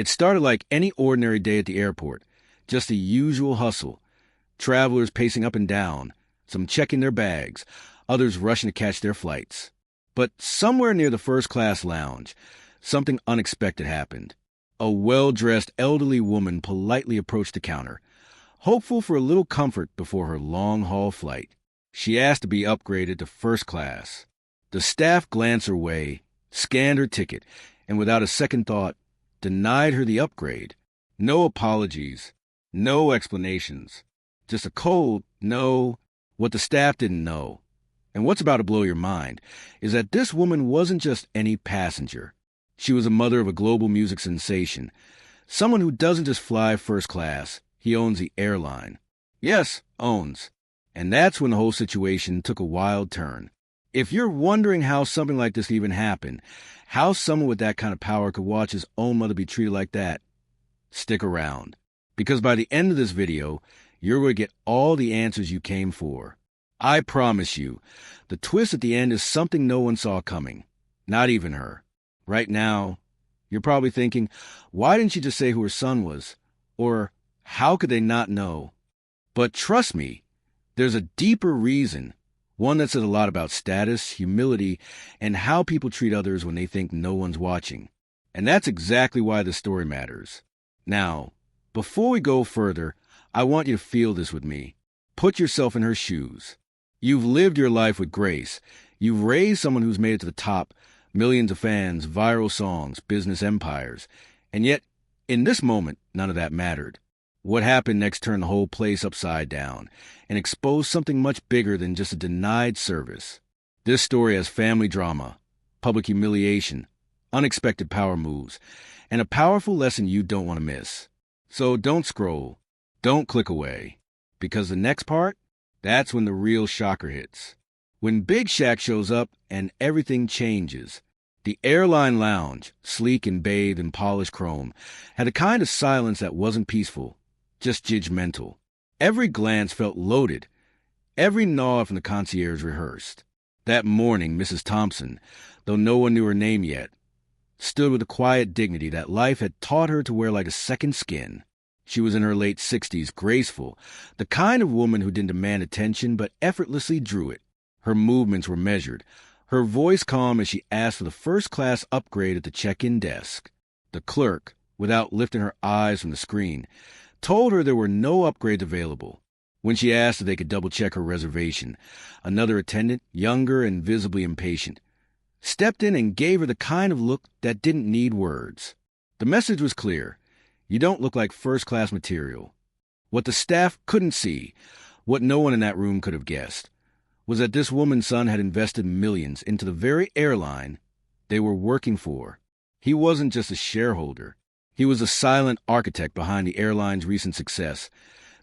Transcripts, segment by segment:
It started like any ordinary day at the airport, just the usual hustle. Travelers pacing up and down, some checking their bags, others rushing to catch their flights. But somewhere near the first-class lounge, something unexpected happened. A well-dressed elderly woman politely approached the counter, hopeful for a little comfort before her long-haul flight. She asked to be upgraded to first class. The staff glanced her way, scanned her ticket, and without a second thought, denied her the upgrade. No apologies, no explanations. Just a cold no. What the staff didn't know, and what's about to blow your mind, is that this woman wasn't just any passenger. She was a mother of a global music sensation, someone who doesn't just fly first class, he owns the airline. Yes, owns. And that's when the whole situation took a wild turn. If you're wondering how something like this even happened, how someone with that kind of power could watch his own mother be treated like that, stick around. Because by the end of this video, you're going to get all the answers you came for. I promise you, the twist at the end is something no one saw coming. Not even her. Right now, you're probably thinking, why didn't she just say who her son was? Or, how could they not know? But trust me, there's a deeper reason. One that says a lot about status, humility, and how people treat others when they think no one's watching. And that's exactly why the story matters. Now, before we go further, I want you to feel this with me. Put yourself in her shoes. You've lived your life with grace. You've raised someone who's made it to the top, millions of fans, viral songs, business empires. And yet, in this moment, none of that mattered. What happened next turned the whole place upside down and exposed something much bigger than just a denied service. This story has family drama, public humiliation, unexpected power moves, and a powerful lesson you don't want to miss. So don't scroll. Don't click away. Because the next part, that's when the real shocker hits. When Big Shaq shows up and everything changes. The airline lounge, sleek and bathed in polished chrome, had a kind of silence that wasn't peaceful, just judgmental. Every glance felt loaded. Every nod from the concierge rehearsed. That morning, Mrs. Thompson, though no one knew her name yet, stood with a quiet dignity that life had taught her to wear like a second skin. She was in her late 60s, graceful, the kind of woman who didn't demand attention but effortlessly drew it. Her movements were measured, her voice calm as she asked for the first-class upgrade at the check-in desk. The clerk, without lifting her eyes from the screen, told her there were no upgrades available. When she asked if they could double-check her reservation, another attendant, younger and visibly impatient, stepped in and gave her the kind of look that didn't need words. The message was clear. You don't look like first-class material. What the staff couldn't see, what no one in that room could have guessed, was that this woman's son had invested millions into the very airline they were working for. He wasn't just a shareholder. He was the silent architect behind the airline's recent success,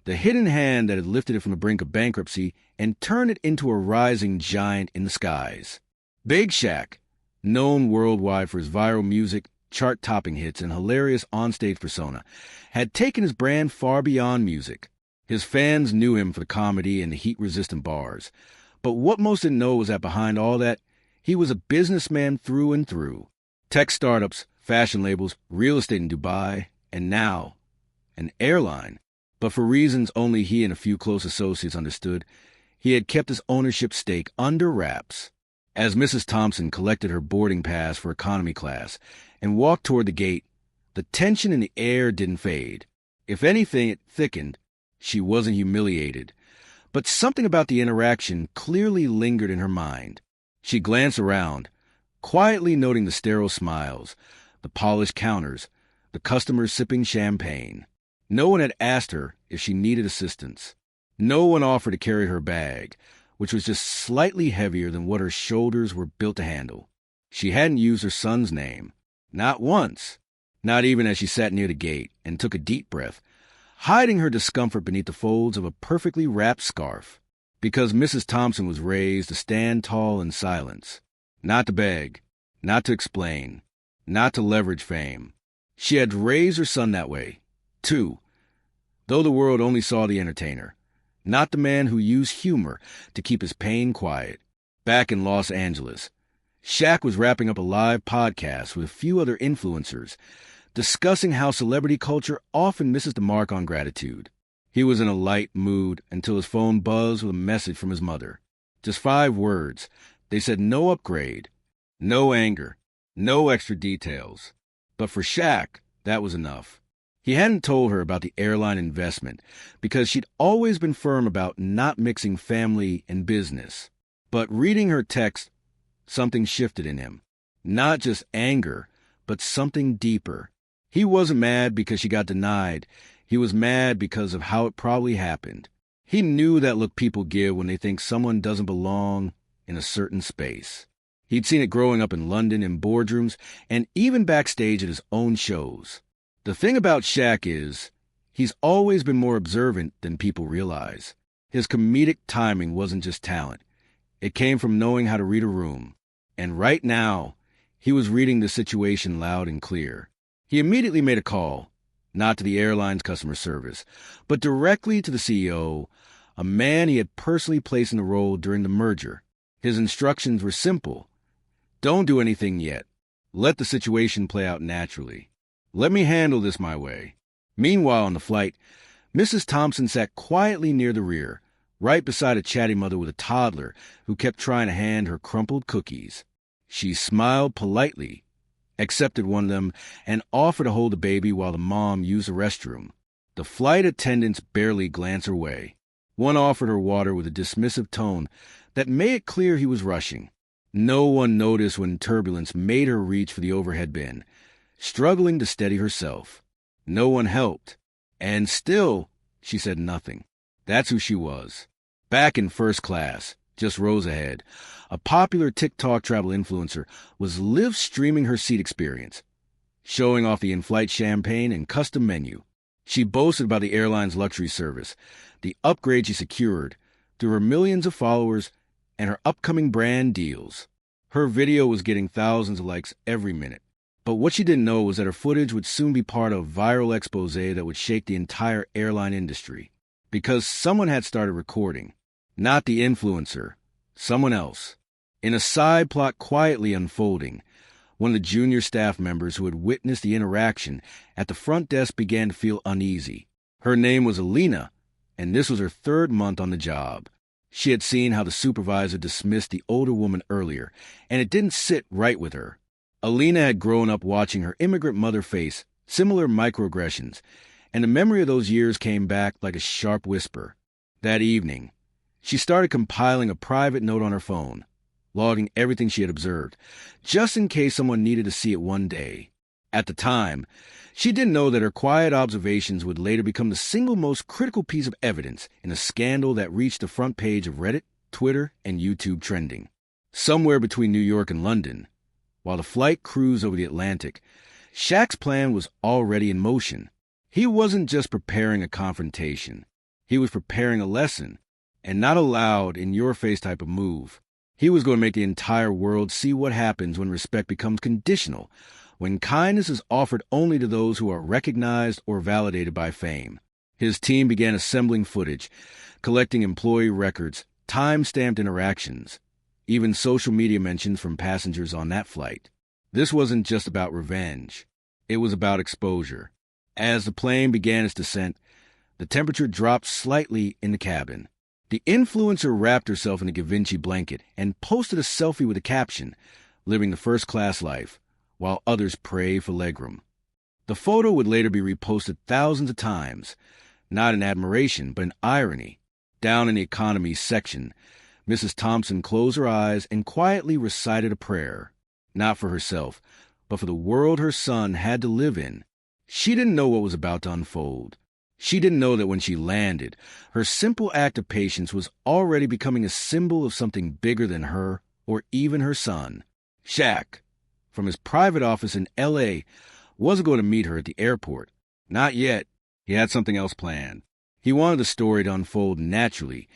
the hidden hand that had lifted it from the brink of bankruptcy and turned it into a rising giant in the skies. Big Shaq, known worldwide for his viral music, chart-topping hits, and hilarious onstage persona, had taken his brand far beyond music. His fans knew him for the comedy and the heat-resistant bars. But what most didn't know was that behind all that, he was a businessman through and through. Tech startups, fashion labels, real estate in Dubai, and now, an airline. But for reasons only he and a few close associates understood, he had kept his ownership stake under wraps. As Mrs. Thompson collected her boarding pass for economy class and walked toward the gate, the tension in the air didn't fade. If anything, it thickened. She wasn't humiliated. But something about the interaction clearly lingered in her mind. She glanced around, quietly noting the sterile smiles, the polished counters, the customers sipping champagne. No one had asked her if she needed assistance. No one offered to carry her bag, which was just slightly heavier than what her shoulders were built to handle. She hadn't used her son's name. Not once. Not even as she sat near the gate and took a deep breath, hiding her discomfort beneath the folds of a perfectly wrapped scarf. Because Mrs. Thompson was raised to stand tall in silence. Not to beg, not to explain, not to leverage fame. She had raised her son that way, too, though the world only saw the entertainer, not the man who used humor to keep his pain quiet. Back in Los Angeles, Shaq was wrapping up a live podcast with a few other influencers, discussing how celebrity culture often misses the mark on gratitude. He was in a light mood until his phone buzzed with a message from his mother. Just 5 words. They said no upgrade, no anger, no extra details. But for Shaq, that was enough. He hadn't told her about the airline investment because she'd always been firm about not mixing family and business. But reading her text, something shifted in him. Not just anger, but something deeper. He wasn't mad because she got denied. He was mad because of how it probably happened. He knew that look people give when they think someone doesn't belong in a certain space. He'd seen it growing up in London in boardrooms and even backstage at his own shows. The thing about Shaq is, he's always been more observant than people realize. His comedic timing wasn't just talent. It came from knowing how to read a room. And right now, he was reading the situation loud and clear. He immediately made a call, not to the airline's customer service, but directly to the CEO, a man he had personally placed in the role during the merger. His instructions were simple. Don't do anything yet. Let the situation play out naturally. Let me handle this my way. Meanwhile, on the flight, Mrs. Thompson sat quietly near the rear, right beside a chatty mother with a toddler who kept trying to hand her crumpled cookies. She smiled politely, accepted one of them, and offered to hold the baby while the mom used the restroom. The flight attendants barely glanced her way. One offered her water with a dismissive tone that made it clear he was rushing. No one noticed when turbulence made her reach for the overhead bin, struggling to steady herself. No one helped. And still, she said nothing. That's who she was. Back in first class, just rows ahead, a popular TikTok travel influencer was live streaming her seat experience, showing off the in-flight champagne and custom menu. She boasted about the airline's luxury service, the upgrade she secured through her millions of followers, and her upcoming brand deals. Her video was getting thousands of likes every minute. But what she didn't know was that her footage would soon be part of a viral expose that would shake the entire airline industry. Because someone had started recording. Not the influencer. Someone else. In a side plot quietly unfolding, one of the junior staff members who had witnessed the interaction at the front desk began to feel uneasy. Her name was Alina, and this was her 3rd month on the job. She had seen how the supervisor dismissed the older woman earlier, and it didn't sit right with her. Alina had grown up watching her immigrant mother face similar microaggressions, and the memory of those years came back like a sharp whisper. That evening, she started compiling a private note on her phone, logging everything she had observed, just in case someone needed to see it one day. At the time, she didn't know that her quiet observations would later become the single most critical piece of evidence in a scandal that reached the front page of Reddit, Twitter, and YouTube trending. Somewhere between New York and London, while the flight cruised over the Atlantic, Shaq's plan was already in motion. He wasn't just preparing a confrontation. He was preparing a lesson, and not a loud, in-your-face type of move. He was going to make the entire world see what happens when respect becomes conditional, when kindness is offered only to those who are recognized or validated by fame. His team began assembling footage, collecting employee records, time-stamped interactions, even social media mentions from passengers on that flight. This wasn't just about revenge. It was about exposure. As the plane began its descent, the temperature dropped slightly in the cabin. The influencer wrapped herself in a Givenchy blanket and posted a selfie with a caption, "Living the first-class life, while others pray for legroom." The photo would later be reposted thousands of times, not in admiration, but in irony. Down in the economy section, Mrs. Thompson closed her eyes and quietly recited a prayer, not for herself, but for the world her son had to live in. She didn't know what was about to unfold. She didn't know that when she landed, her simple act of patience was already becoming a symbol of something bigger than her or even her son. Shaq, from his private office in L.A., wasn't going to meet her at the airport. Not yet. He had something else planned. He wanted the story to unfold naturally,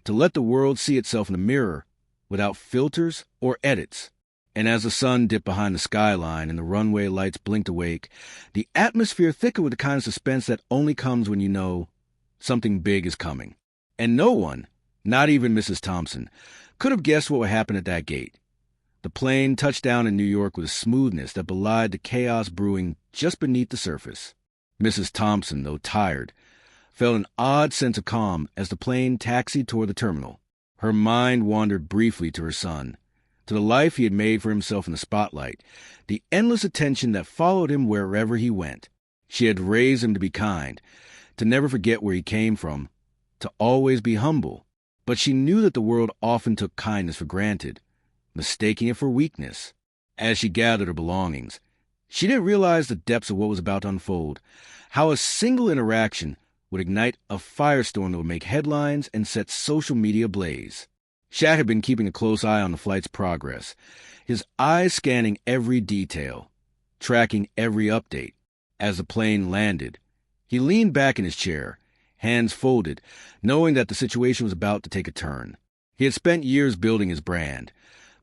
to let the world see itself in the mirror, without filters or edits. And as the sun dipped behind the skyline and the runway lights blinked awake, the atmosphere thickened with the kind of suspense that only comes when you know something big is coming. And no one, not even Mrs. Thompson, could have guessed what would happen at that gate. The plane touched down in New York with a smoothness that belied the chaos brewing just beneath the surface. Mrs. Thompson, though tired, felt an odd sense of calm as the plane taxied toward the terminal. Her mind wandered briefly to her son, to the life he had made for himself in the spotlight, the endless attention that followed him wherever he went. She had raised him to be kind, to never forget where he came from, to always be humble. But she knew that the world often took kindness for granted, mistaking it for weakness. As she gathered her belongings, she didn't realize the depths of what was about to unfold, how a single interaction would ignite a firestorm that would make headlines and set social media ablaze. Shaq had been keeping a close eye on the flight's progress, his eyes scanning every detail, tracking every update. As the plane landed, he leaned back in his chair, hands folded, knowing that the situation was about to take a turn. He had spent years building his brand,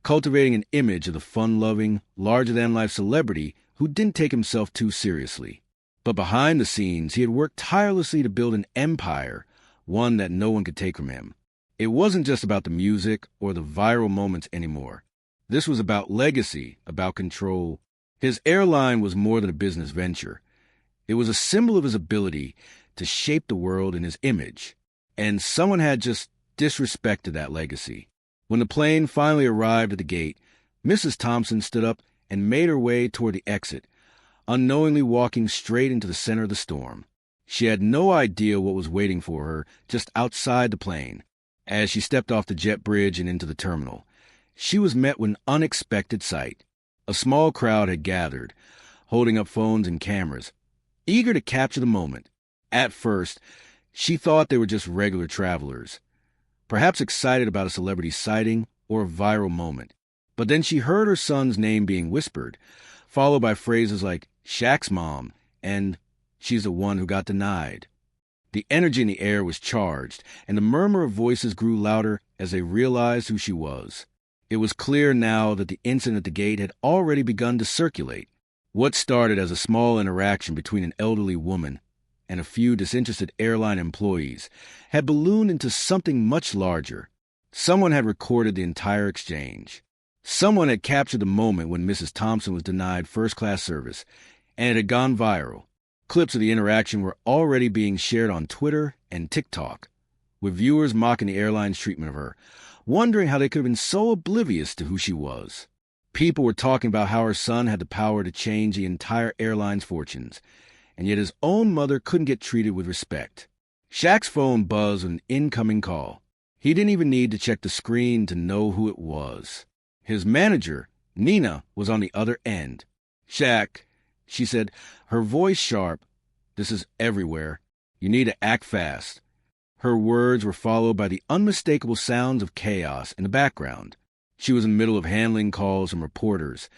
cultivating an image of the fun-loving, larger-than-life celebrity who didn't take himself too seriously. But behind the scenes, he had worked tirelessly to build an empire, one that no one could take from him. It wasn't just about the music or the viral moments anymore. This was about legacy, about control. His airline was more than a business venture. It was a symbol of his ability to shape the world in his image. And someone had just disrespected that legacy. When the plane finally arrived at the gate, Mrs. Thompson stood up and made her way toward the exit, unknowingly walking straight into the center of the storm. She had no idea what was waiting for her just outside the plane. As she stepped off the jet bridge and into the terminal, she was met with an unexpected sight. A small crowd had gathered, holding up phones and cameras, eager to capture the moment. At first, she thought they were just regular travelers, perhaps excited about a celebrity sighting or a viral moment. But then she heard her son's name being whispered, followed by phrases like Shaq's mom and she's the one who got denied. The energy in the air was charged, and the murmur of voices grew louder as they realized who she was. It was clear now that the incident at the gate had already begun to circulate. What started as a small interaction between an elderly woman and a few disinterested airline employees had ballooned into something much larger. Someone had recorded the entire exchange. Someone had captured the moment when Mrs. Thompson was denied first-class service, and it had gone viral. Clips of the interaction were already being shared on Twitter and TikTok, with viewers mocking the airline's treatment of her, wondering how they could have been so oblivious to who she was. People were talking about how her son had the power to change the entire airline's fortunes, and yet his own mother couldn't get treated with respect. Shaq's phone buzzed with an incoming call. He didn't even need to check the screen to know who it was. His manager, Nina, was on the other end. "Shaq," she said, her voice sharp. "This is everywhere. You need to act fast." Her words were followed by the unmistakable sounds of chaos in the background. She was in the middle of handling calls from reporters,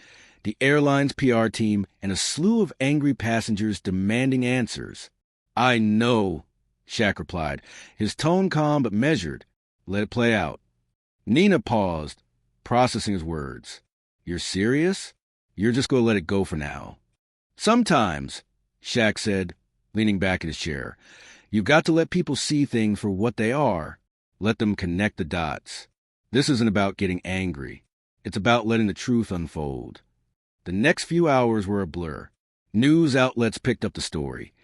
the airline's PR team, and a slew of angry passengers demanding answers. "I know," Shaq replied, his tone calm but measured. "Let it play out." Nina paused, processing his words. "You're serious? You're just going to let it go for now?" "Sometimes," Shaq said, leaning back in his chair, "you've got to let people see things for what they are. Let them connect the dots. This isn't about getting angry. It's about letting the truth unfold." The next few hours were a blur. News outlets picked up the story,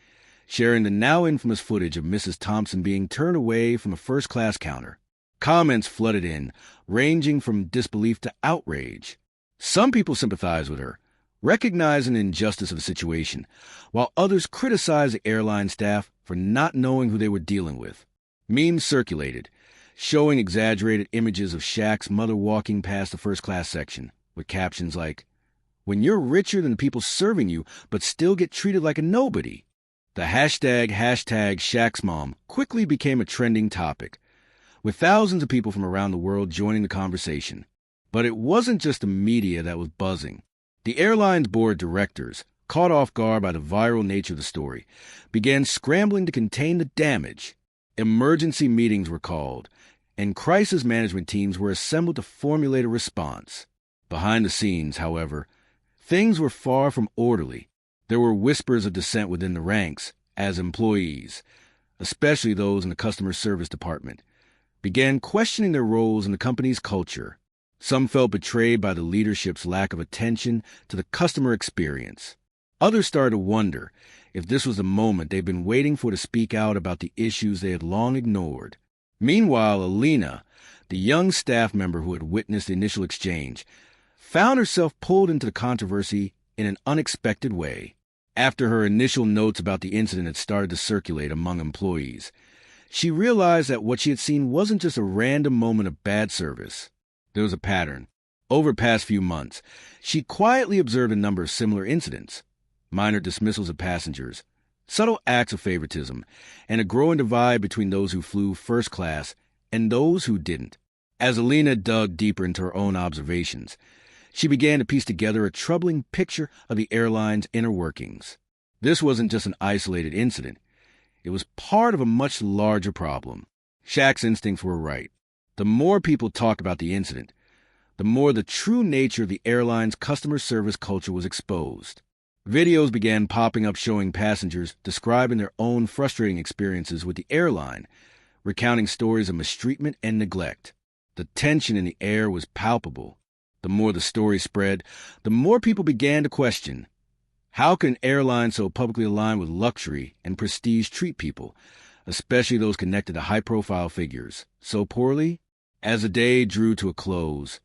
sharing the now infamous footage of Mrs. Thompson being turned away from a first-class counter. Comments flooded in, ranging from disbelief to outrage. Some people sympathized with her, recognizing the injustice of the situation, while others criticized the airline staff for not knowing who they were dealing with. Memes circulated, showing exaggerated images of Shaq's mother walking past the first-class section, with captions like, "When you're richer than the people serving you, but still get treated like a nobody." The hashtag Shaq's mom quickly became a trending topic, with thousands of people from around the world joining the conversation. But it wasn't just the media that was buzzing. The airline's board of directors, caught off guard by the viral nature of the story, began scrambling to contain the damage. Emergency meetings were called, and crisis management teams were assembled to formulate a response. Behind the scenes, however, things were far from orderly. There were whispers of dissent within the ranks as employees, especially those in the customer service department, began questioning their roles in the company's culture. Some felt betrayed by the leadership's lack of attention to the customer experience. Others started to wonder if this was the moment they'd been waiting for to speak out about the issues they had long ignored. Meanwhile, Alina, the young staff member who had witnessed the initial exchange, found herself pulled into the controversy in an unexpected way. After her initial notes about the incident had started to circulate among employees, she realized that what she had seen wasn't just a random moment of bad service. There was a pattern. Over the past few months, she quietly observed a number of similar incidents: minor dismissals of passengers, subtle acts of favoritism, and a growing divide between those who flew first class and those who didn't. As Alina dug deeper into her own observations, she began to piece together a troubling picture of the airline's inner workings. This wasn't just an isolated incident. It was part of a much larger problem. Shaq's instincts were right. The more people talked about the incident, the more the true nature of the airline's customer service culture was exposed. Videos began popping up showing passengers describing their own frustrating experiences with the airline, recounting stories of mistreatment and neglect. The tension in the air was palpable. The more the story spread, the more people began to question, how can an airline so publicly aligned with luxury and prestige treat people, especially those connected to high-profile figures, so poorly? As the day drew to a close,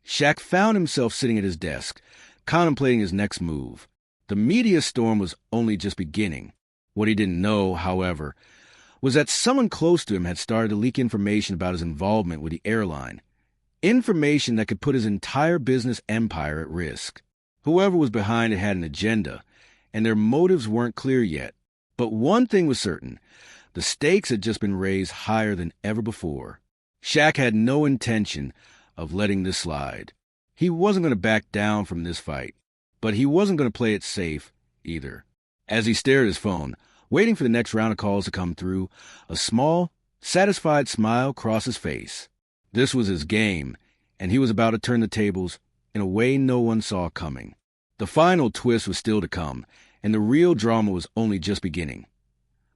Shaq found himself sitting at his desk, contemplating his next move. The media storm was only just beginning. What he didn't know, however, was that someone close to him had started to leak information about his involvement with the airline, information that could put his entire business empire at risk. Whoever was behind it had an agenda, and their motives weren't clear yet. But one thing was certain: the stakes had just been raised higher than ever before. Shaq had no intention of letting this slide. He wasn't going to back down from this fight, but he wasn't going to play it safe either. As he stared at his phone, waiting for the next round of calls to come through, a small, satisfied smile crossed his face. This was his game, and he was about to turn the tables in a way no one saw coming. The final twist was still to come, and the real drama was only just beginning.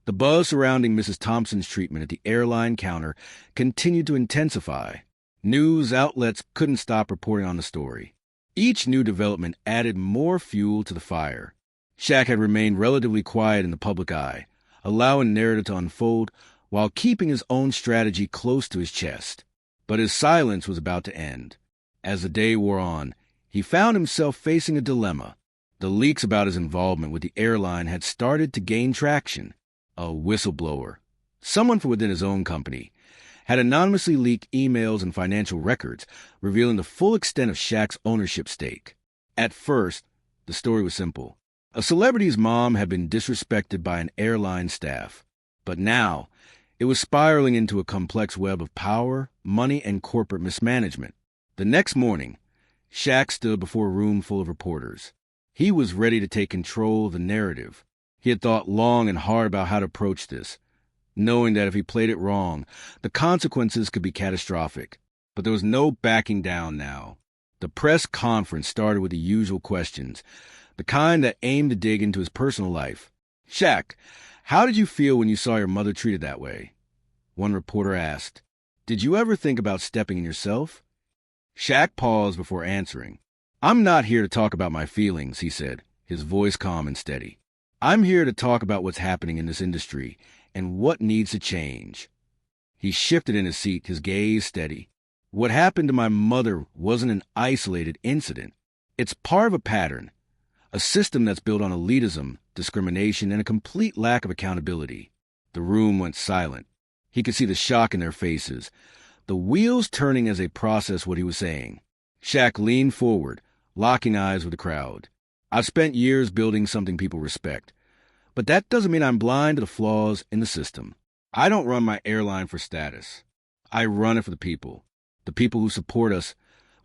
The buzz surrounding Mrs. Thompson's treatment at the airline counter continued to intensify. News outlets couldn't stop reporting on the story. Each new development added more fuel to the fire. Shaq had remained relatively quiet in the public eye, allowing the narrative to unfold while keeping his own strategy close to his chest. But his silence was about to end. As the day wore on, he found himself facing a dilemma. The leaks about his involvement with the airline had started to gain traction. A whistleblower, someone from within his own company, had anonymously leaked emails and financial records revealing the full extent of Shaq's ownership stake. At first, the story was simple. A celebrity's mom had been disrespected by an airline staff. But now, it was spiraling into a complex web of power, money, and corporate mismanagement. The next morning, Shaq stood before a room full of reporters. He was ready to take control of the narrative. He had thought long and hard about how to approach this, knowing that if he played it wrong, the consequences could be catastrophic. But there was no backing down now. The press conference started with the usual questions, the kind that aimed to dig into his personal life. "Shaq, how did you feel when you saw your mother treated that way?" One reporter asked. "Did you ever think about stepping in yourself?" Shaq paused before answering. "I'm not here to talk about my feelings," he said, his voice calm and steady. "I'm here to talk about what's happening in this industry and what needs to change." He shifted in his seat, his gaze steady. "What happened to my mother wasn't an isolated incident. It's part of a pattern, a system that's built on elitism, discrimination, and a complete lack of accountability." The room went silent. He could see the shock in their faces, the wheels turning as they processed what he was saying. Shaq leaned forward, locking eyes with the crowd. "I've spent years building something people respect, but that doesn't mean I'm blind to the flaws in the system. I don't run my airline for status. I run it for the people who support us,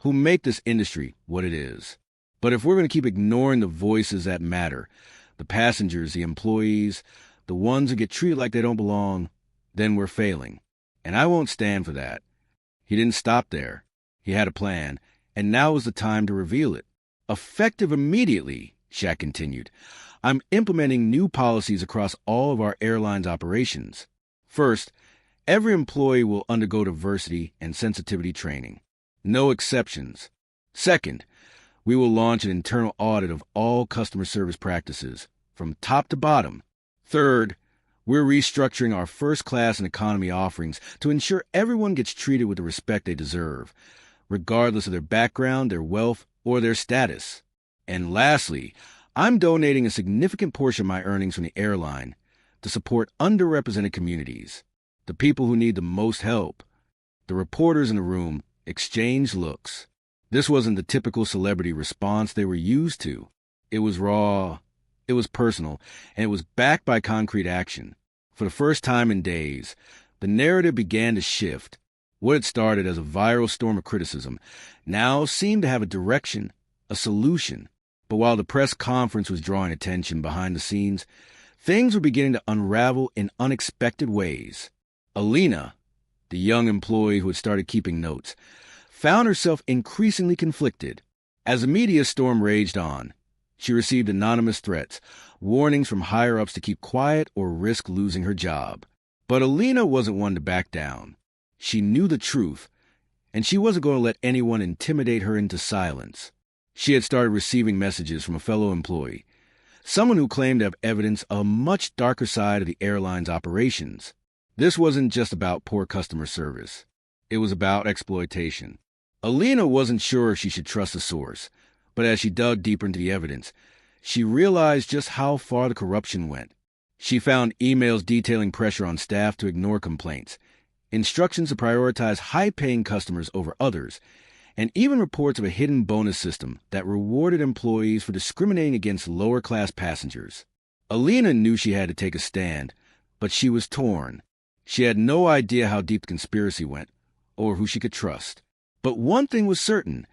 who make this industry what it is. But if we're going to keep ignoring the voices that matter, the passengers, the employees, the ones who get treated like they don't belong, then we're failing. And I won't stand for that." He didn't stop there. He had a plan, and now was the time to reveal it. "Effective immediately," Shaq continued, "I'm implementing new policies across all of our airline's operations. First, every employee will undergo diversity and sensitivity training. No exceptions. Second, We will launch an internal audit of all customer service practices, from top to bottom. Third, we're restructuring our first-class and economy offerings to ensure everyone gets treated with the respect they deserve, regardless of their background, their wealth, or their status. And lastly, I'm donating a significant portion of my earnings from the airline to support underrepresented communities, the people who need the most help. The reporters in the room exchanged looks. This wasn't the typical celebrity response they were used to. It was raw, it was personal, and it was backed by concrete action. For the first time in days, the narrative began to shift. What had started as a viral storm of criticism now seemed to have a direction, a solution. But while the press conference was drawing attention behind the scenes, things were beginning to unravel in unexpected ways. Alina, the young employee who had started keeping notes, found herself increasingly conflicted. As the media storm raged on, she received anonymous threats, warnings from higher-ups to keep quiet or risk losing her job. But Alina wasn't one to back down. She knew the truth, and she wasn't going to let anyone intimidate her into silence. She had started receiving messages from a fellow employee, someone who claimed to have evidence of a much darker side of the airline's operations. This wasn't just about poor customer service. It was about exploitation. Alina wasn't sure if she should trust the source, but as she dug deeper into the evidence, she realized just how far the corruption went. She found emails detailing pressure on staff to ignore complaints, instructions to prioritize high-paying customers over others, and even reports of a hidden bonus system that rewarded employees for discriminating against lower-class passengers. Alina knew she had to take a stand, but she was torn. She had no idea how deep the conspiracy went, or who she could trust. But one thing was certain.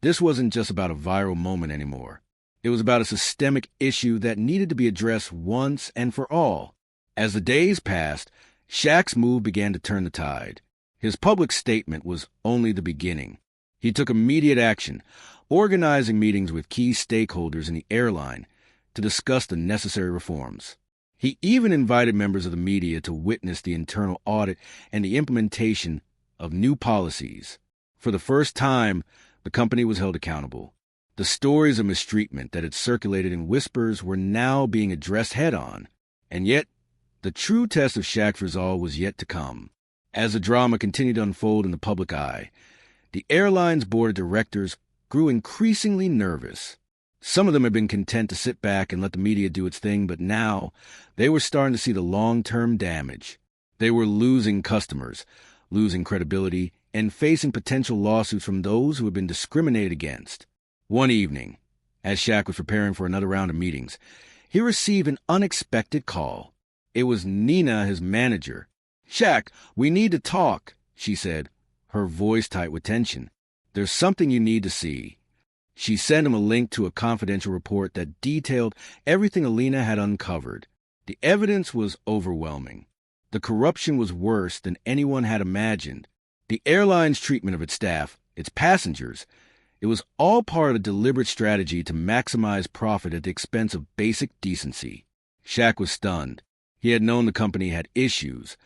This wasn't just about a viral moment anymore. It was about a systemic issue that needed to be addressed once and for all. As the days passed, Shaq's move began to turn the tide. His public statement was only the beginning. He took immediate action, organizing meetings with key stakeholders in the airline to discuss the necessary reforms. He even invited members of the media to witness the internal audit and the implementation of new policies. For the first time, the company was held accountable. The stories of mistreatment that had circulated in whispers were now being addressed head-on. And yet, the true test of Shaq's resolve was yet to come. As the drama continued to unfold in the public eye, the airline's board of directors grew increasingly nervous. Some of them had been content to sit back and let the media do its thing, but now they were starting to see the long-term damage. They were losing customers, losing credibility, and facing potential lawsuits from those who had been discriminated against. One evening, as Shaq was preparing for another round of meetings, he received an unexpected call. It was Nina, his manager. "Shaq, we need to talk," she said, her voice tight with tension. "There's something you need to see." She sent him a link to a confidential report that detailed everything Alina had uncovered. The evidence was overwhelming. The corruption was worse than anyone had imagined. The airline's treatment of its staff, its passengers, it was all part of a deliberate strategy to maximize profit at the expense of basic decency. Shaq was stunned. He had known the company had issues,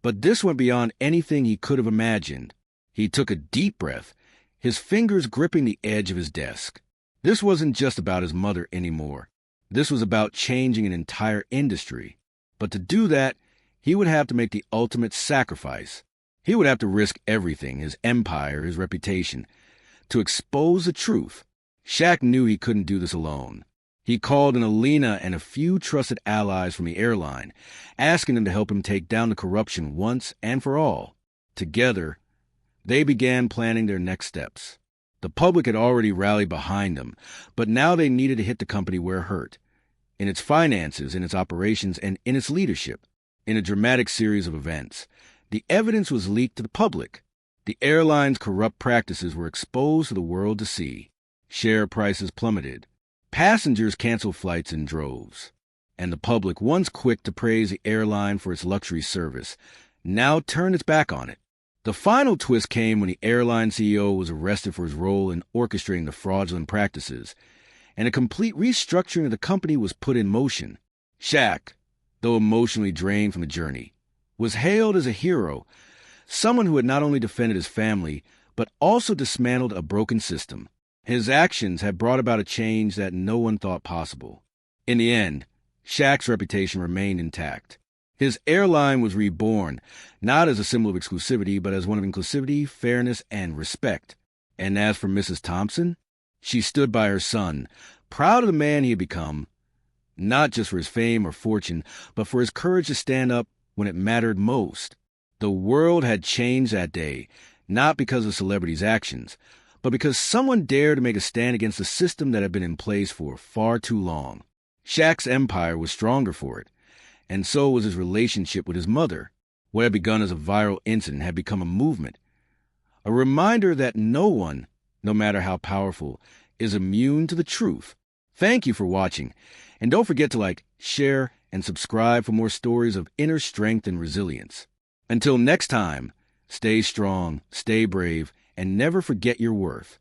but this went beyond anything he could have imagined. He took a deep breath, his fingers gripping the edge of his desk. This wasn't just about his mother anymore. This was about changing an entire industry. But to do that, he would have to make the ultimate sacrifice. He would have to risk everything, his empire, his reputation, to expose the truth. Shaq knew he couldn't do this alone. He called in Alina and a few trusted allies from the airline, asking them to help him take down the corruption once and for all. Together, they began planning their next steps. The public had already rallied behind them, but now they needed to hit the company where it hurt, in its finances, in its operations, and in its leadership. In a dramatic series of events, the evidence was leaked to the public. The airline's corrupt practices were exposed to the world to see. Share prices plummeted. Passengers canceled flights in droves. And the public, once quick to praise the airline for its luxury service, now turned its back on it. The final twist came when the airline CEO was arrested for his role in orchestrating the fraudulent practices, and a complete restructuring of the company was put in motion. Shaq, though emotionally drained from the journey, was hailed as a hero, someone who had not only defended his family, but also dismantled a broken system. His actions had brought about a change that no one thought possible. In the end, Shaq's reputation remained intact. His airline was reborn, not as a symbol of exclusivity, but as one of inclusivity, fairness, and respect. And as for Mrs. Thompson, she stood by her son, proud of the man he had become, not just for his fame or fortune, but for his courage to stand up when it mattered most. The world had changed that day, not because of celebrities' actions, but because someone dared to make a stand against a system that had been in place for far too long. Shaq's empire was stronger for it, and so was his relationship with his mother. What had begun as a viral incident had become a movement, a reminder that no one, no matter how powerful, is immune to the truth. Thank you for watching, and don't forget to like, share, and subscribe for more stories of inner strength and resilience. Until next time, stay strong, stay brave, and never forget your worth.